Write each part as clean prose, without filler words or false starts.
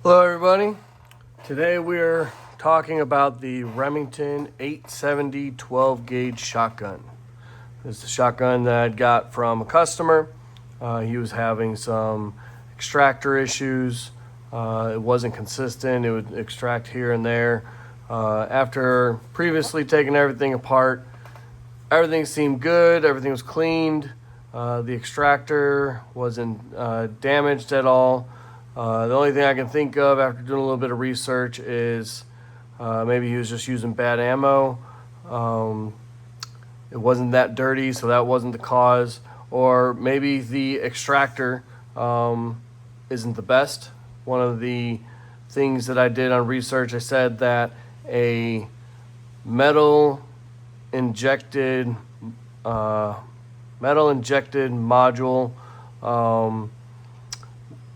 Hello everybody. Today we're talking about the Remington 870 12 gauge shotgun. This is a shotgun that I got from a customer. He was having some extractor issues. It wasn't consistent. It would extract here and there. After previously taking everything apart, everything seemed good. Everything was cleaned. The extractor wasn't damaged at all. The only thing I can think of after doing a little bit of research is maybe he was just using bad ammo. It wasn't that dirty, so that wasn't the cause. Or maybe the extractor isn't the best. One of the things that I did on research, I said that a metal injected module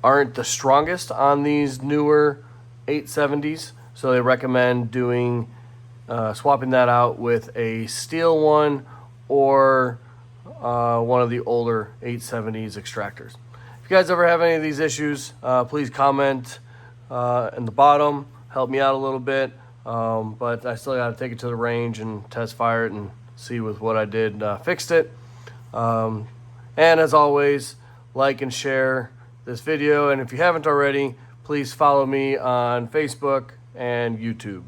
aren't the strongest on these newer 870s, so they recommend doing swapping that out with a steel one or one of the older 870s extractors. If you guys ever have any of these issues, please comment in the bottom, help me out a little bit, but I still got to take it to the range and test fire it and see with what I did fixed it. And as always, like and share this video, and if you haven't already, please follow me on Facebook and YouTube.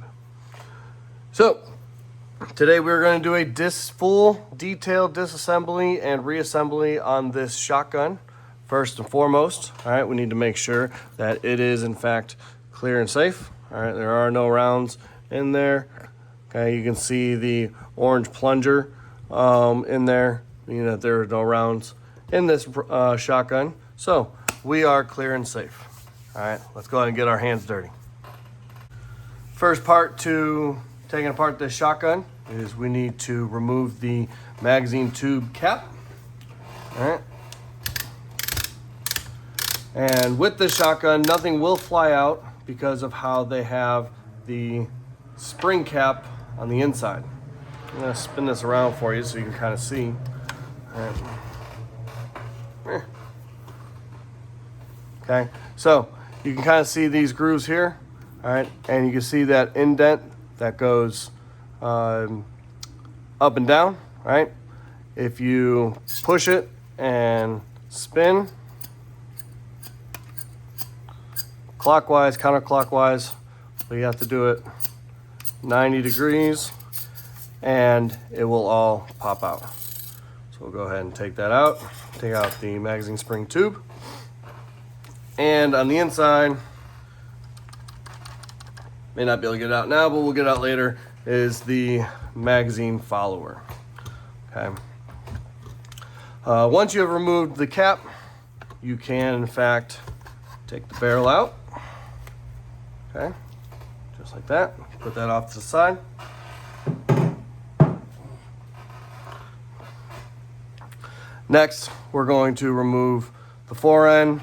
So today we're going to do a full detailed disassembly and reassembly on this shotgun. First and foremost, all right, we need to make sure that it is in fact clear and safe. All right, there are no rounds in there. Okay, you can see the orange plunger in there, meaning that there are no rounds in this shotgun. So we are clear and safe. All right, let's go ahead and get our hands dirty. First part to taking apart this shotgun is we need to remove the magazine tube cap. All right. And with this shotgun, nothing will fly out because of how they have the spring cap on the inside. I'm gonna spin this around for you so you can kind of see. All right. Okay, so you can kind of see these grooves here, all right, and you can see that indent that goes up and down, right? If you push it and spin clockwise, counterclockwise, but you have to do it 90 degrees and it will all pop out. So we'll go ahead and take that out, take out the magazine spring tube. And on the inside, may not be able to get it out now, but we'll get it out later, is the magazine follower. Okay. Once you have removed the cap, you can in fact take the barrel out. Okay, just like that. Put that off to the side. Next, we're going to remove the forend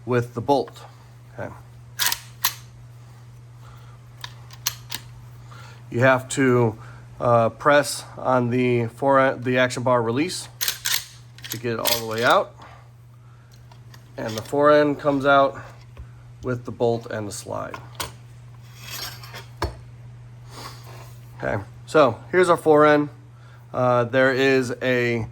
with the bolt. Okay. You have to press on the forend, the action bar release, to get it all the way out. And the forend comes out with the bolt and the slide. Okay, so here's our forend. There is a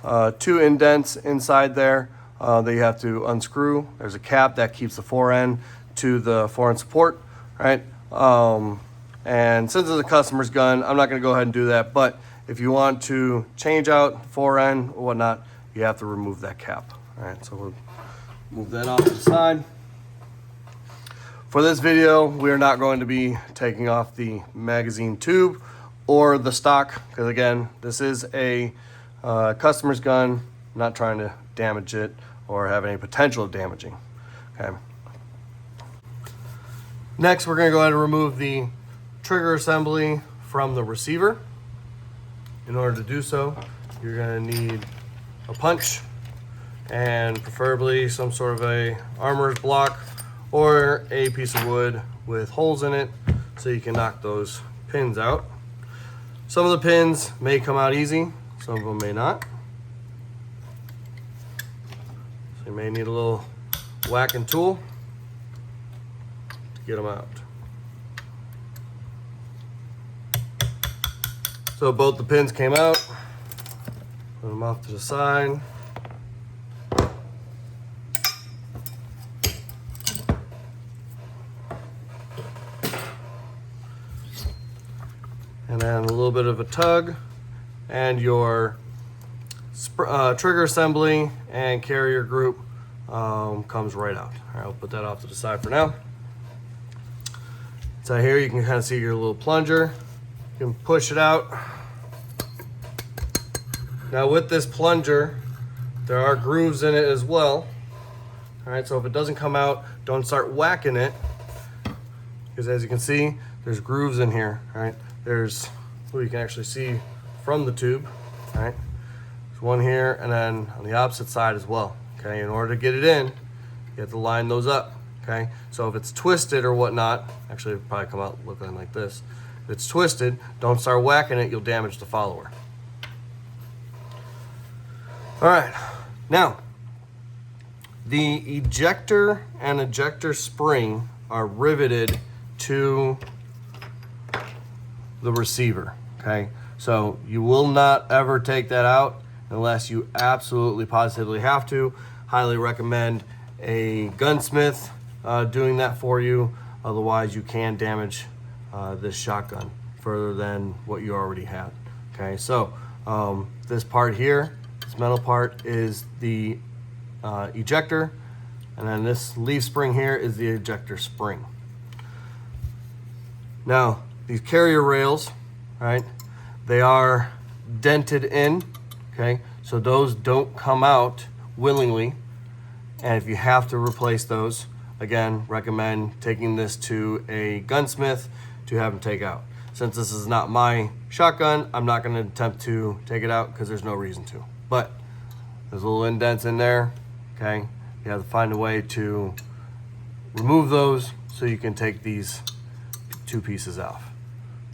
2 indents inside there that you have to unscrew. There's a cap that keeps the forend to the forend support, right? And since it's a customer's gun, I'm not going to go ahead and do that. But if you want to change out forend or whatnot, you have to remove that cap. All right, so we'll move that off to the side. For this video, we're not going to be taking off the magazine tube or the stock, because again, this is a customer's gun. I'm not trying to damage it or have any potential of damaging. Okay. Next, we're going to go ahead and remove the trigger assembly from the receiver. In order to do so, you're going to need a punch and preferably some sort of a armorer's block or a piece of wood with holes in it so you can knock those pins out. Some of the pins may come out easy, some of them may not. So you may need a little whacking tool. get them out. So both the pins came out. Put them off to the side. And then a little bit of a tug, and your trigger assembly and carrier group comes right out. All right, I'll put that off to the side for now. So here you can kind of see your little plunger. You can push it out. Now with this plunger, there are grooves in it as well. All right, so if it doesn't come out, don't start whacking it, because as you can see, there's grooves in here. All right, there's, well, you can actually see from the tube. All right, there's one here, and then on the opposite side as well. Okay, in order to get it in, you have to line those up. Okay, so if it's twisted or whatnot, actually it'll probably come out looking like this. If it's twisted, don't start whacking it, you'll damage the follower. All right, now the ejector and ejector spring are riveted to the receiver. Okay, so you will not ever take that out unless you absolutely positively have to. Highly recommend a gunsmith doing that for you. Otherwise, you can damage this shotgun further than what you already had. Okay, so this part here, this metal part, is the ejector, and then this leaf spring here is the ejector spring. Now, these carrier rails, right, they are dented in, okay, so those don't come out willingly, and if you have to replace those, again, recommend taking this to a gunsmith to have them take out. Since this is not my shotgun, I'm not going to attempt to take it out because there's no reason to. But there's little indents in there, okay? You have to find a way to remove those so you can take these two pieces off,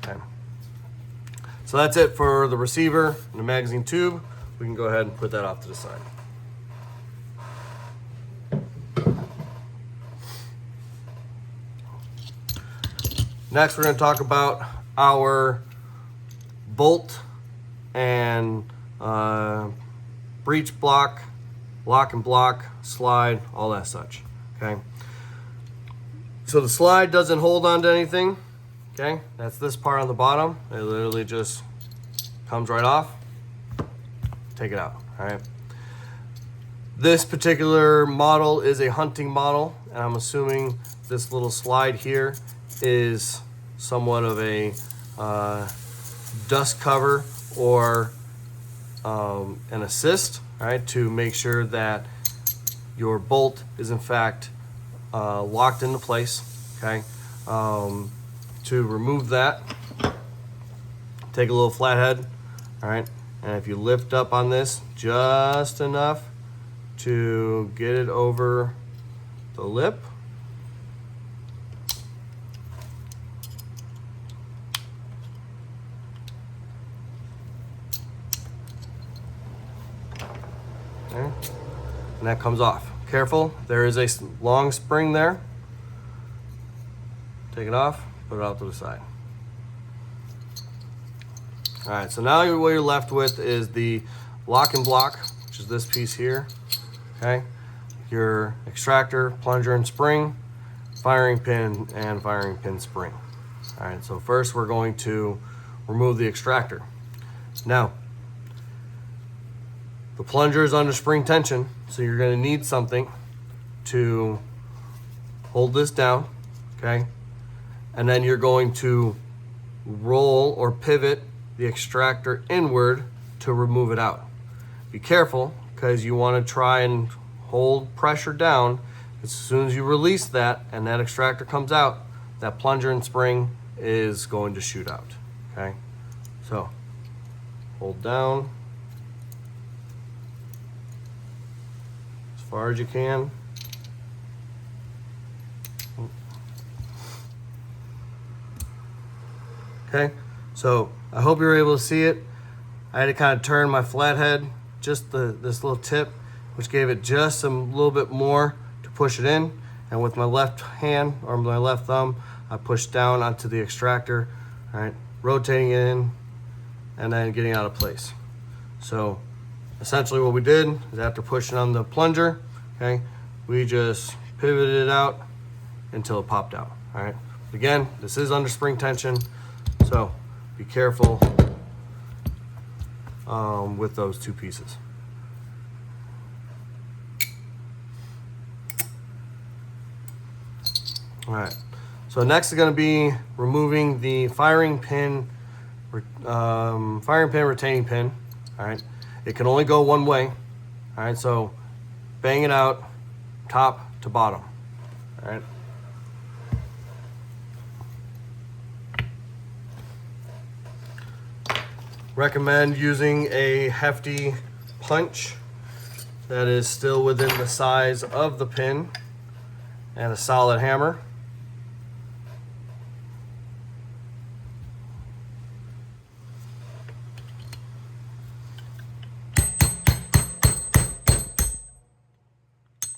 okay? So that's it for the receiver and the magazine tube. We can go ahead and put that off to the side. Next, we're going to talk about our bolt and breech block, lock and block, slide, all that such, okay? So the slide doesn't hold on to anything, okay? That's this part on the bottom. It literally just comes right off. Take it out, all right? This particular model is a hunting model, and I'm assuming this little slide here is somewhat of a dust cover or an assist, right, to make sure that your bolt is in fact locked into place, okay? To remove that, take a little flathead, all right, and if you lift up on this just enough to get it over the lip, okay, and that comes off. Careful, there is a long spring there. Take it off, put it out to the side. All right, so now what you're left with is the lock and block, which is this piece here, okay? Your extractor, plunger, and spring, firing pin, and firing pin spring. All right, so first we're going to remove the extractor. Now, the plunger is under spring tension, so you're gonna need something to hold this down, okay? And then you're going to roll or pivot the extractor inward to remove it out. Be careful, because you want to try and hold pressure down. As soon as you release that and that extractor comes out, that plunger and spring is going to shoot out, okay? So hold down as far as you can. Okay, so I hope you're able to see it. I had to kind of turn my flathead, just this little tip, which gave it just a little bit more to push it in. and with my left hand or my left thumb, I push down onto the extractor, all right, rotating it in and then getting out of place. So essentially what we did is after pushing on the plunger, okay, we just pivoted it out until it popped out, all right. Again, this is under spring tension, so be careful with those two pieces. All right, so next is going to be removing the firing pin retaining pin. All right, it can only go one way. All right, so bang it out top to bottom. All right. Recommend using a hefty punch that is still within the size of the pin and a solid hammer.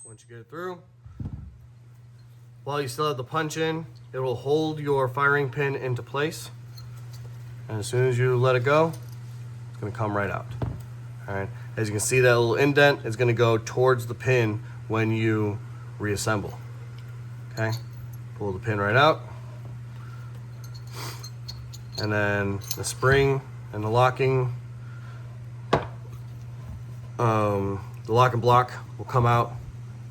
Once you get it through, while you still have the punch in, it will hold your firing pin into place. And as soon as you let it go, it's going to come right out. All right. As you can see, that little indent is going to go towards the pin when you reassemble. Okay. Pull the pin right out. And then the spring and the locking, the lock and block will come out.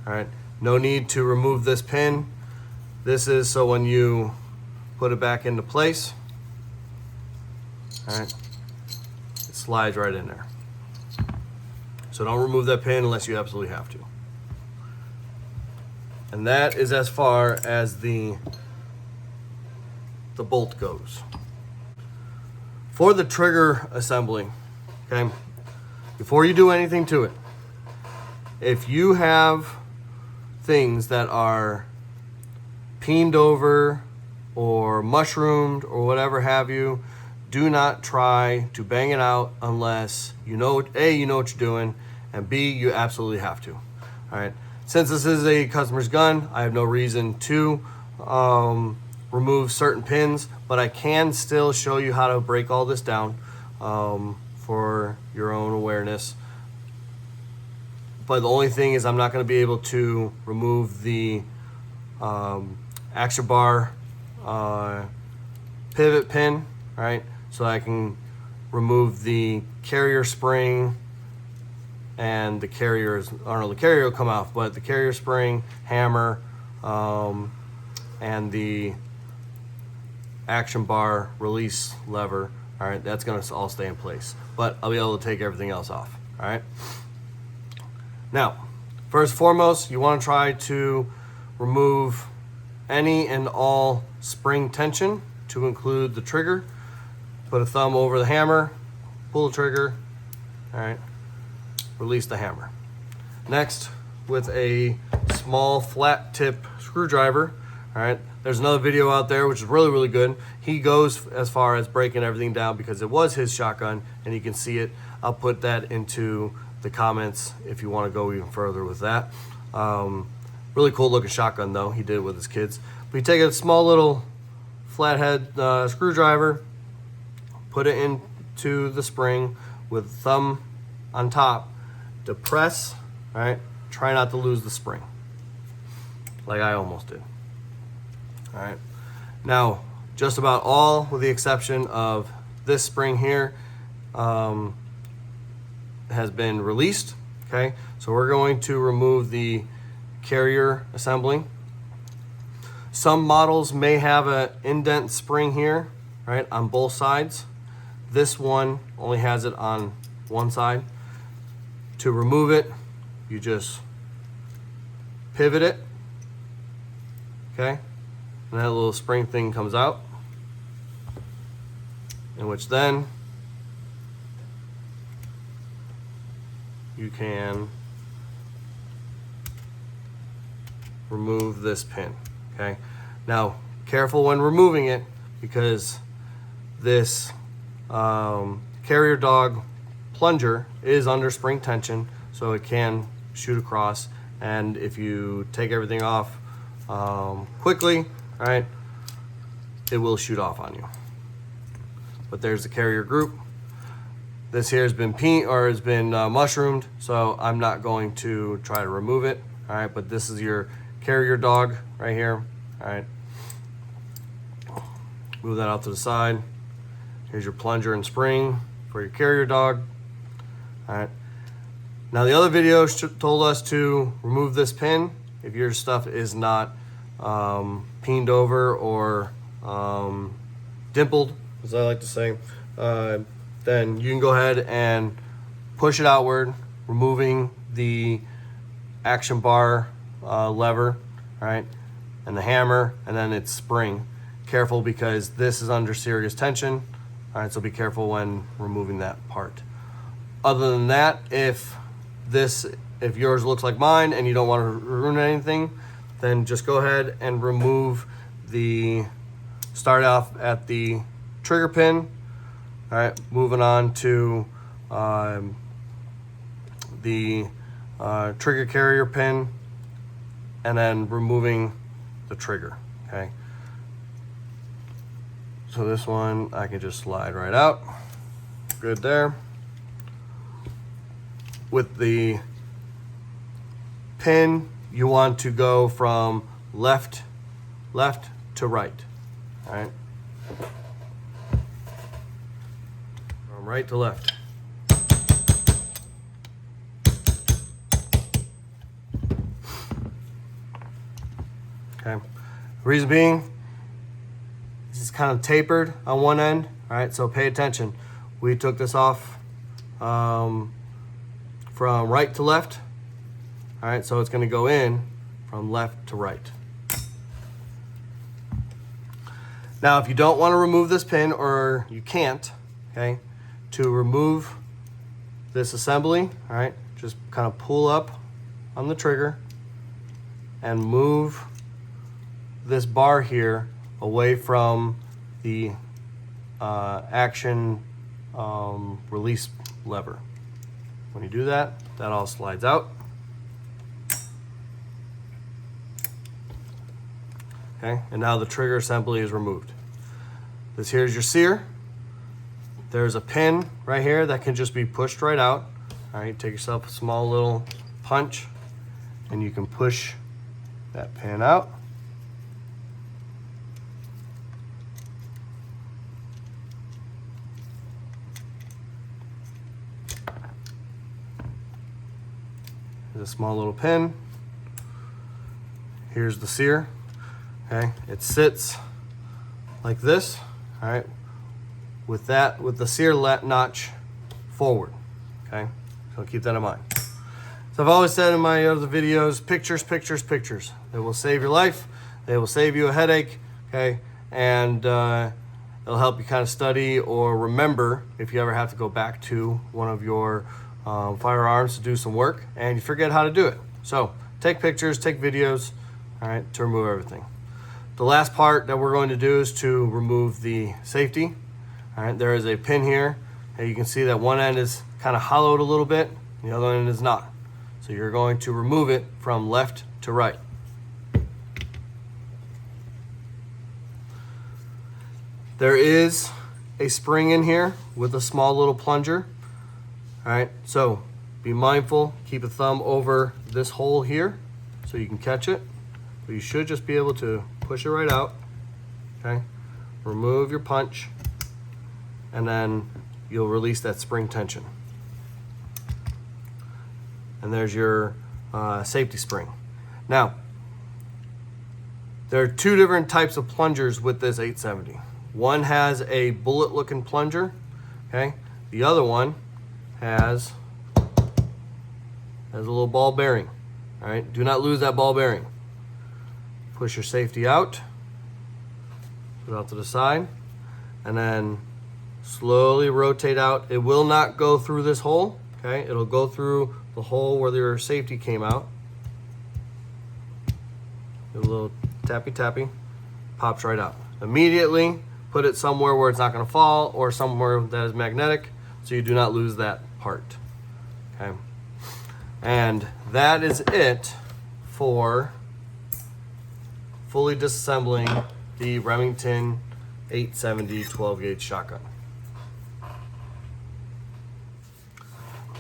All right. No need to remove this pin. This is so when you put it back into place, all right, it slides right in there. So don't remove that pin unless you absolutely have to. And that is as far as the bolt goes. For the trigger assembly, okay, before you do anything to it, if you have things that are peened over or mushroomed or whatever have you, do not try to bang it out unless you know, A, you know what you're doing, and B, you absolutely have to. All right. Since this is a customer's gun, I have no reason to remove certain pins, but I can still show you how to break all this down for your own awareness. But the only thing is I'm not going to be able to remove the action bar pivot pin, right? So I can remove the carrier spring and the carriers, or no, the carrier will come off, but the carrier spring, hammer, and the action bar release lever, all right, that's gonna all stay in place. But I'll be able to take everything else off, all right? Now, first and foremost, you wanna try to remove any and all spring tension to include the trigger. Put a thumb over the hammer, pull the trigger, all right, release the hammer. Next, with a small flat tip screwdriver, all right, there's another video out there which is really, really good. He goes as far as breaking everything down because it was his shotgun and you can see it. I'll put that into the comments if you want to go even further with that. Really cool looking shotgun though, he did it with his kids. But you take a small little flathead screwdriver, put it into the spring with thumb on top, depress, all right? Try not to lose the spring, like I almost did. All right. Now, just about all, with the exception of this spring here, has been released, okay? So we're going to remove the carrier assembly. Some models may have an indent spring here, right, on both sides. This one only has it on one side. To remove it, you just pivot it, okay? And that little spring thing comes out, in which then you can remove this pin, okay? Now, careful when removing it because this carrier dog plunger is under spring tension, so it can shoot across, and if you take everything off quickly, all right, it will shoot off on you. But there's the carrier group. This here has been mushroomed, so I'm not going to try to remove it. All right, but this is your carrier dog right here. All right, move that out to the side. Here's your plunger and spring for your carrier dog. All right. Now the other video told us to remove this pin if your stuff is not peened over or dimpled, as I like to say. Then you can go ahead and push it outward, removing the action bar lever, all right, and the hammer, and then its spring. Careful, because this is under serious tension, all right, so be careful when removing that part. Other than that, if yours looks like mine and you don't want to ruin anything, then just go ahead and remove start off at the trigger pin. All right, moving on to the trigger carrier pin, and then removing the trigger, okay? So this one, I can just slide right out. Good there. With the pin, you want to go from left to right, all right? From right to left. Okay, reason being, this is kind of tapered on one end, all right, so pay attention. We took this off from right to left, all right, so it's going to go in from left to right. Now, if you don't want to remove this pin, or you can't, okay, to remove this assembly, all right, just kind of pull up on the trigger and move this bar here away from the action release lever. When you do that, that all slides out. Okay, and now the trigger assembly is removed. This here's your sear. There's a pin right here that can just be pushed right out. All right, take yourself a small little punch and you can push that pin out. There's a small little pin. Here's the sear. Okay, it sits like this, all right, with the sear notch forward, okay? So keep that in mind. So I've always said in my other videos, pictures, pictures, pictures. They will save your life. They will save you a headache, okay? And it'll help you kind of study or remember if you ever have to go back to one of your firearms to do some work and you forget how to do it. So take pictures, take videos, all right, to remove everything. The last part that we're going to do is to remove the safety. All right, there is a pin here, and you can see that one end is kind of hollowed a little bit, the other end is not. So you're going to remove it from left to right. There is a spring in here with a small little plunger. All right, so be mindful, keep a thumb over this hole here so you can catch it. But you should just be able to push it right out, okay? Remove your punch, and then you'll release that spring tension. And there's your safety spring. Now, there are two different types of plungers with this 870. One has a bullet-looking plunger, okay? The other one has a little ball bearing, all right? Do not lose that ball bearing. Push your safety out, put it out to the side, and then slowly rotate out. It will not go through this hole, okay? It'll go through the hole where your safety came out. A little tappy, pops right out. Immediately put it somewhere where it's not gonna fall or somewhere that is magnetic so you do not lose that part, okay? And that is it for fully disassembling the Remington 870 12 gauge shotgun.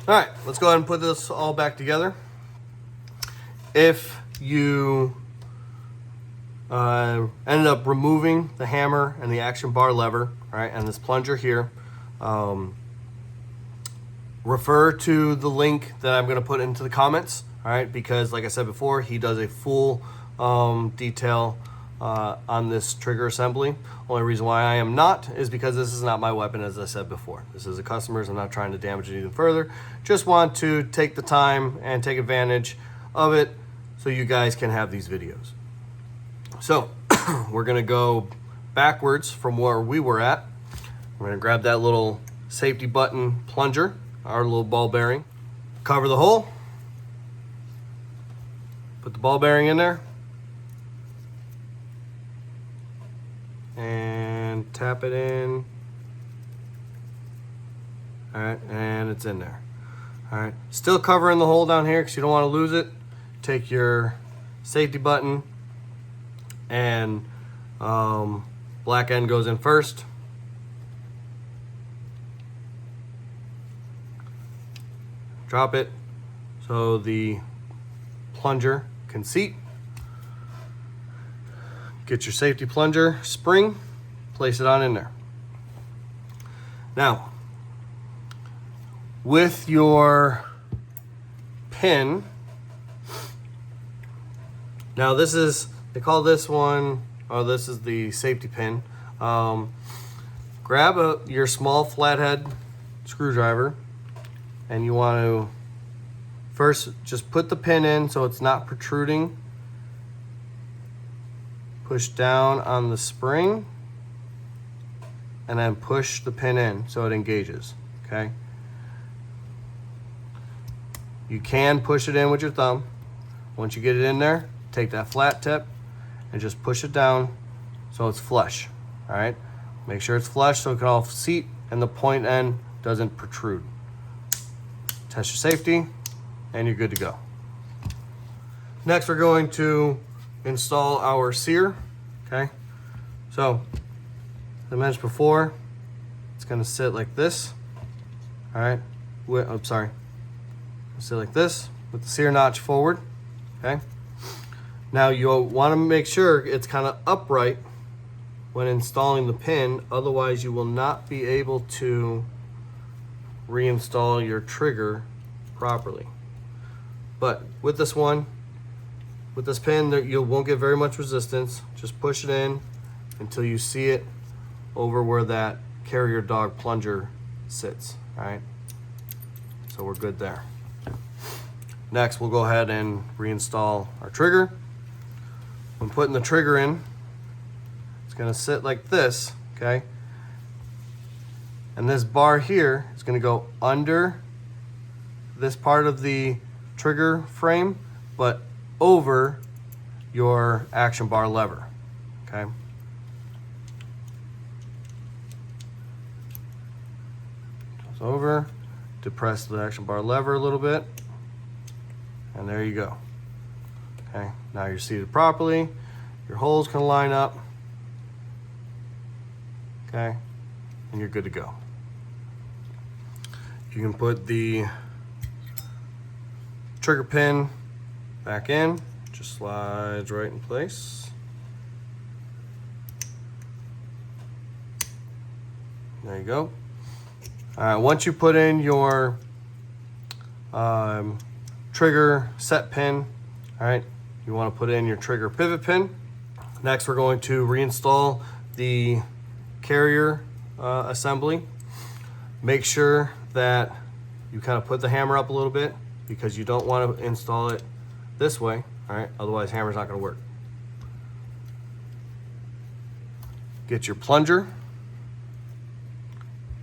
All right, let's go ahead and put this all back together. If you ended up removing the hammer and the action bar lever, right, and this plunger here, refer to the link that I'm going to put into the comments, all right, because like I said before, he does a full detail on this trigger assembly. Only reason why I am not is because this is not my weapon, as I said before. This is a customer's. I'm not trying to damage it even further. Just want to take the time and take advantage of it so you guys can have these videos. So we're going to go backwards from where we were at. We're going to grab that little safety button plunger, our little ball bearing, cover the hole, put the ball bearing in there, and tap it in. All right, and it's in there. All right, still covering the hole down here because you don't want to lose it. Take your safety button, and black end goes in first. Drop it so the plunger can seat. Get your safety plunger spring, place it on in there. Now, with your pin, now this is, they call this one, oh, this is the safety pin. Grab your small flathead screwdriver, and you want to first just put the pin in so it's not protruding. Push down on the spring, and then push the pin in so it engages, okay? You can push it in with your thumb. Once you get it in there, take that flat tip and just push it down so it's flush, all right? Make sure it's flush so it can all seat and the point end doesn't protrude. Test your safety, and you're good to go. Next, we're going to install our sear, okay? So, as I mentioned before, it's gonna sit like this, all right? Sit like this with the sear notch forward, okay? Now, you'll wanna make sure it's kind of upright when installing the pin, otherwise you will not be able to reinstall your trigger properly. But with this one, with this pin, you won't get very much resistance. Just push it in until you see it over where that carrier dog plunger sits, all right? So we're good there. Next, we'll go ahead and reinstall our trigger. When putting the trigger in, it's gonna sit like this, okay? And this bar here is gonna go under this part of the trigger frame, but over your action bar lever, okay? Goes over, depress the action bar lever a little bit, and there you go. Okay, now you're seated properly, your holes can line up, okay, and you're good to go. You can put the trigger pin back in, just slides right in place. There you go. All right, once you put in your trigger set pin, all right, you want to put in your trigger pivot pin. Next, we're going to reinstall the carrier assembly. Make sure that you kind of put the hammer up a little bit because you don't want to install it this way, all right? Otherwise, hammer's not going to work. Get your plunger.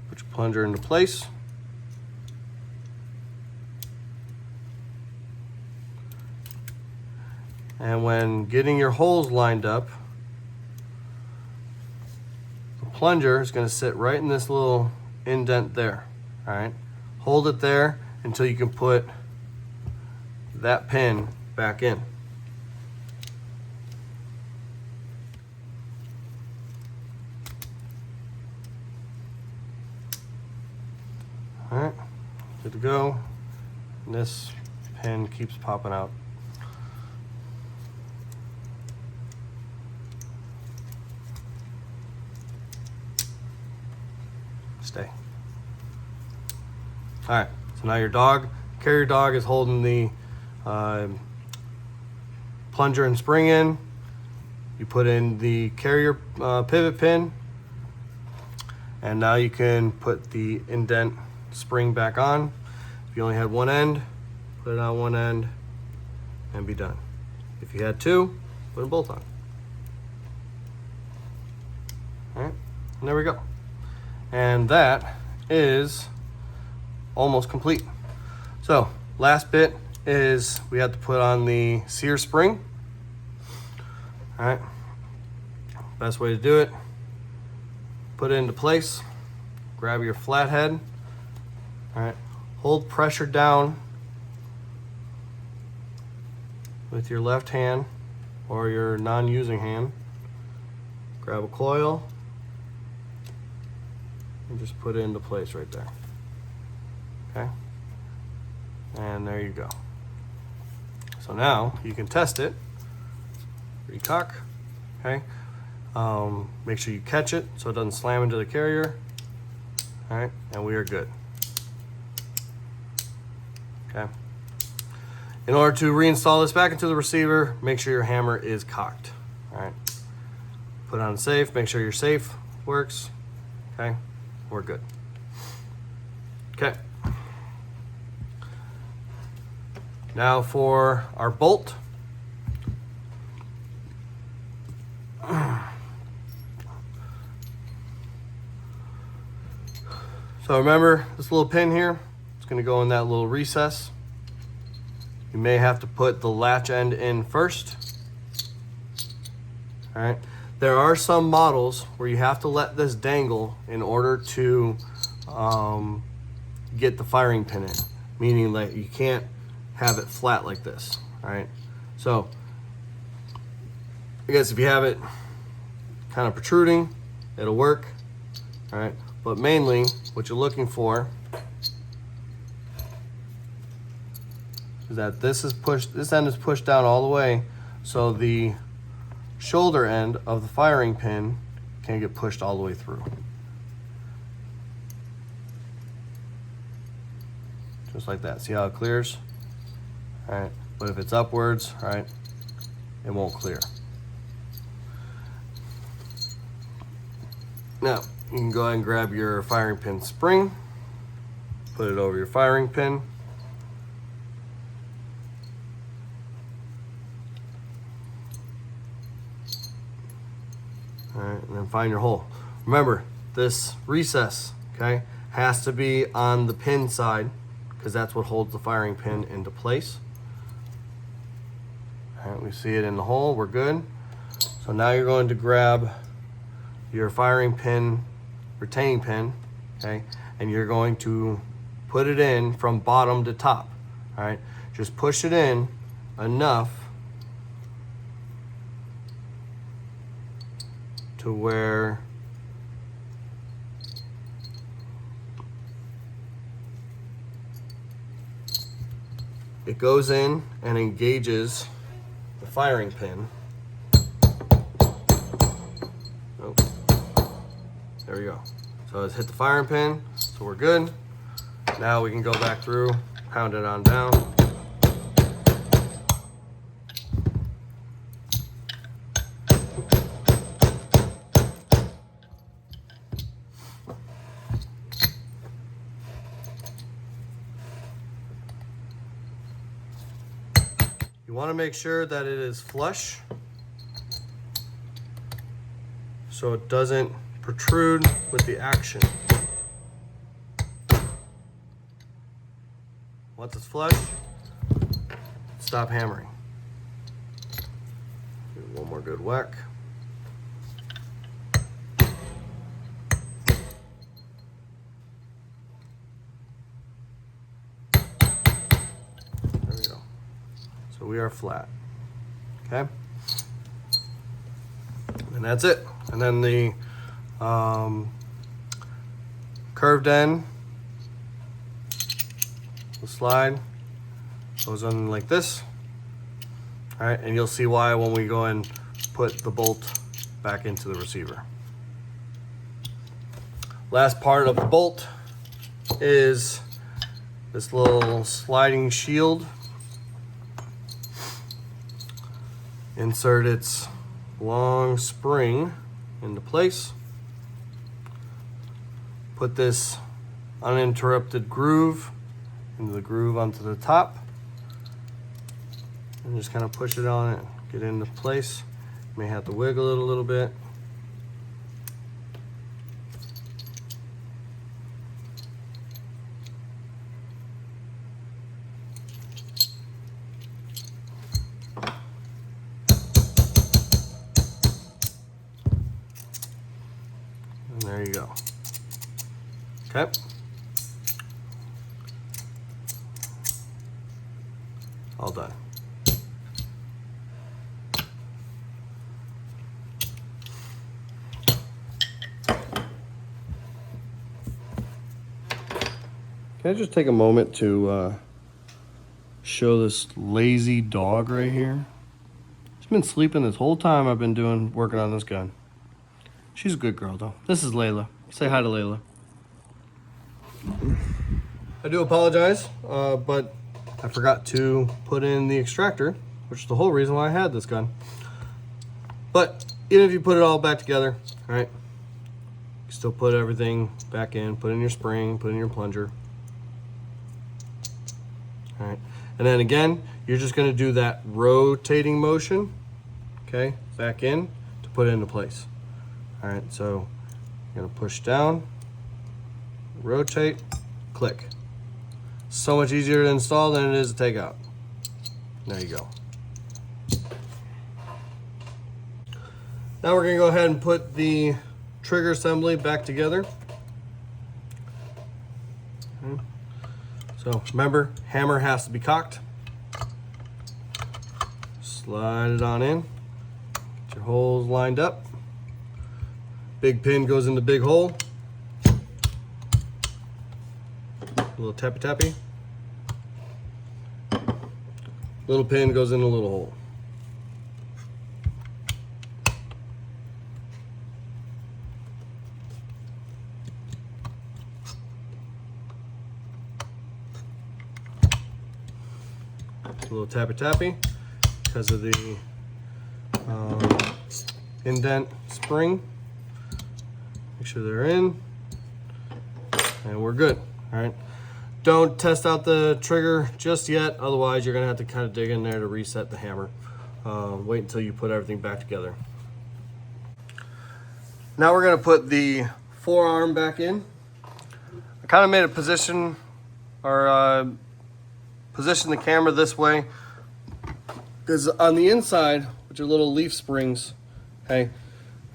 Put your plunger into place. And when getting your holes lined up, the plunger is going to sit right in this little indent there, all right? Hold it there until you can put that pin back in. good to go. And this pin keeps popping out. Stay. All right, so now your carrier dog is holding the plunger and spring in. You put in the carrier pivot pin, and now you can put the indent spring back on. If you only had one end, put it on one end and be done. If you had two, put them both on. All right, and there we go. And that is almost complete. So last bit is we have to put on the sear spring. All right, best way to do it, put it into place, grab your flathead, all right, hold pressure down with your left hand or your non-using hand, grab a coil, and just put it into place right there. Okay, and there you go. So now you can test it. Recock. Okay, make sure you catch it so it doesn't slam into the carrier. All right, and we are good. Okay, in order to reinstall this back into the receiver, make sure your hammer is cocked. All right, put it on safe, make sure your safe works. Okay, we're good. Okay, now for our bolt. So remember this little pin here, it's going to go in that little recess. You may have to put the latch end in first. All right, there are some models where you have to let this dangle in order to get the firing pin in, meaning that you can't have it flat like this. All right, so I guess if you have it kind of protruding, it'll work. All right, but mainly what you're looking for is that this end is pushed down all the way, so the shoulder end of the firing pin can get pushed all the way through. Just like that. See how it clears? All right, but if it's upwards, all right, it won't clear. Now, you can go ahead and grab your firing pin spring, put it over your firing pin. All right, and then find your hole. Remember, this recess, okay, has to be on the pin side because that's what holds the firing pin into place. All right, we see it in the hole, we're good. So now you're going to grab your firing pin, retaining pin, okay, and you're going to put it in from bottom to top. All right, just push it in enough to where it goes in and engages the firing pin. Oh, there we go. So it's hit the firing pin, so we're good. Now we can go back through, pound it on down. You want to make sure that it is flush so it doesn't protrude with the action. Once it's flush, stop hammering. Give it one more good whack. There we go. So we are flat. Okay? And that's it. And then the curved end The slide goes on like this. All right, and you'll see why when we go and put the bolt back into the receiver. Last part of the bolt is this little sliding shield. Insert its long spring into place. Put this uninterrupted groove into the groove onto the top. And just kind of push it on it, get it into place. You may have to wiggle it a little bit. And there you go. Okay. All done. Can I just take a moment to show this lazy dog right here? She's been sleeping this whole time I've been working on this gun. She's a good girl though. This is Layla. Say hi to Layla. I do apologize, but I forgot to put in the extractor, which is the whole reason why I had this gun. But even if you put it all back together, all right, you still put everything back in, put in your spring, put in your plunger. All right, and then again, you're just gonna do that rotating motion, okay, back in to put it into place. All right, so you're gonna push down, rotate, click. So much easier to install than it is to take out. There you go. Now we're gonna go ahead and put the trigger assembly back together. Okay. So remember, hammer has to be cocked. Slide it on in. Get your holes lined up. Big pin goes in the big hole. A little tappy tappy. Little pin goes in a little hole. A little tappy tappy because of the indent spring. Make sure they're in, and we're good. All right. Don't test out the trigger just yet, otherwise you're gonna have to kind of dig in there to reset the hammer. Wait until you put everything back together. Now we're gonna put the forearm back in. I kind of made a position the camera this way because on the inside, which are little leaf springs, okay,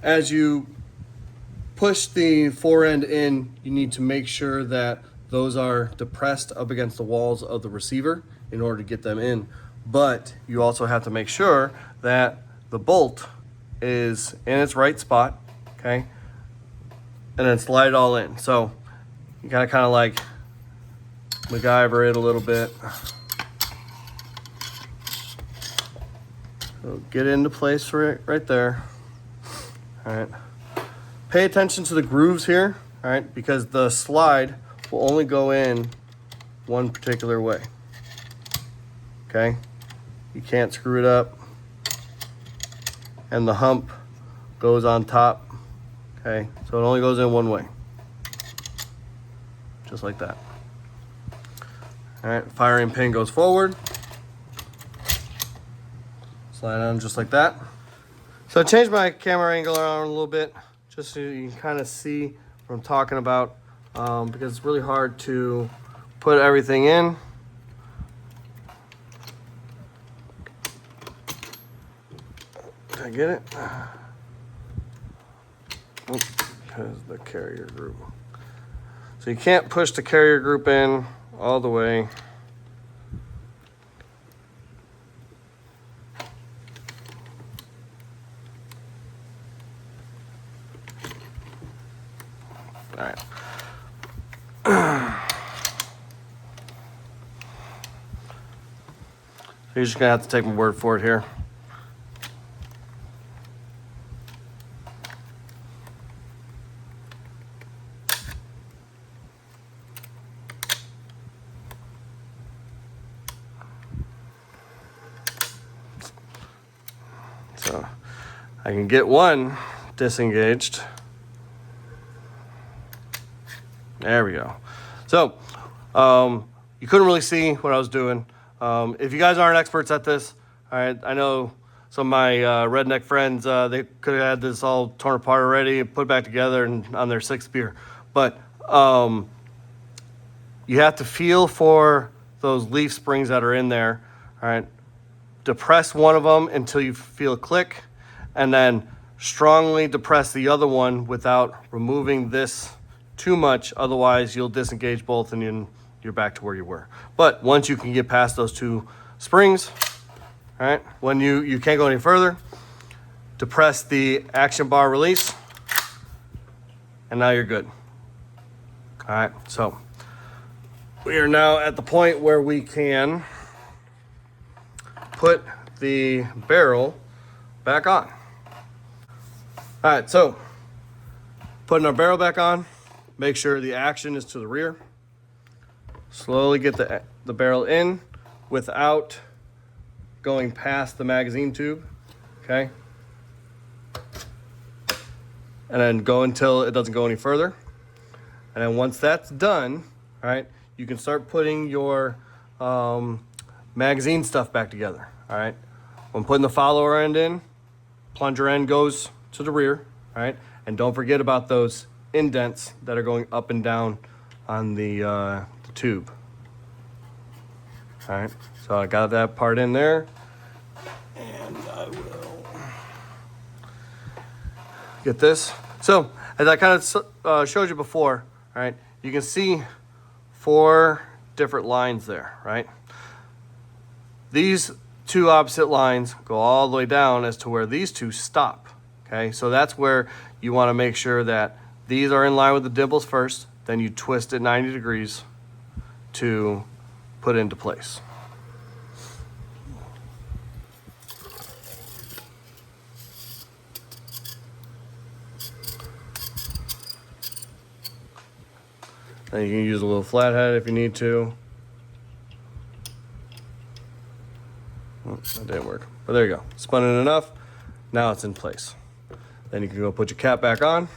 as you push the fore end in, you need to make sure that those are depressed up against the walls of the receiver in order to get them in. But you also have to make sure that the bolt is in its right spot, okay? And then slide it all in. So you gotta kind of like MacGyver it a little bit. So get it into place for it right there. All right. Pay attention to the grooves here, all right, because the slide will only go in one particular way. Okay? You can't screw it up. And the hump goes on top. Okay? So it only goes in one way. Just like that. Alright, firing pin goes forward. Slide on just like that. So I changed my camera angle around a little bit just so you can kind of see what I'm talking about. Because it's really hard to put everything in. Did I get it? Oh, because the carrier group. So you can't push the carrier group in all the way. All right. You're just gonna have to take my word for it here. So I can get one disengaged. There we go. So you couldn't really see what I was doing. If you guys aren't experts at this, all right, I know some of my redneck friends, they could have had this all torn apart already and put back together and on their 6th beer. But you have to feel for those leaf springs that are in there, all right? Depress one of them until you feel a click, and then strongly depress the other one without removing this too much. Otherwise, you'll disengage both and you're back to where you were. But once you can get past those 2 springs, all right, when you can't go any further, depress the action bar release, and now you're good. All right, so we are now at the point where we can put the barrel back on. All right, so putting our barrel back on, make sure the action is to the rear. Slowly get the barrel in without going past the magazine tube, okay? And then go until it doesn't go any further. And then once that's done, all right, you can start putting your magazine stuff back together, all right? When putting the follower end in, plunger end goes to the rear, all right? And don't forget about those indents that are going up and down on the tube. All right, so I got that part in there, and I will get this. So as I kind of showed you before, all right, you can see 4 different lines there, right? These 2 opposite lines go all the way down as to where these 2 stop, okay? So that's where you want to make sure that these are in line with the dimples first, then you twist it 90 degrees to put into place. Then you can use a little flathead if you need to. Oh, that didn't work, but there you go. Spun it enough, now it's in place. Then you can go put your cap back on.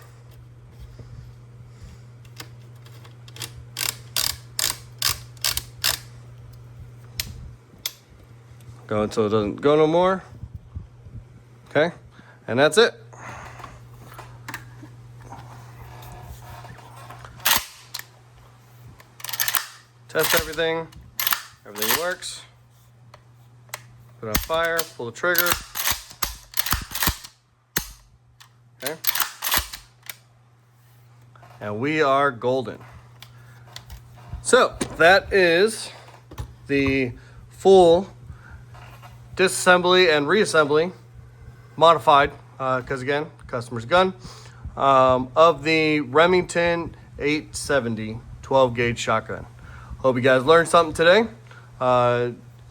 Go until it doesn't go no more. Okay, and that's it. Test everything. Everything works. Put it on fire, pull the trigger. Okay. And we are golden. So that is the full disassembly and reassembly, modified, because again, customer's gun, of the Remington 870 12 gauge shotgun. Hope you guys learned something today.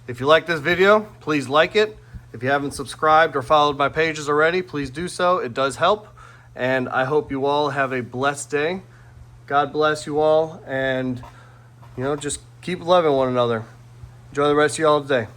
If you like this video, please like it. If you haven't subscribed or followed my pages already, please do so. It does help. And I hope you all have a blessed day. God bless you all. And, just keep loving one another. Enjoy the rest of y'all today.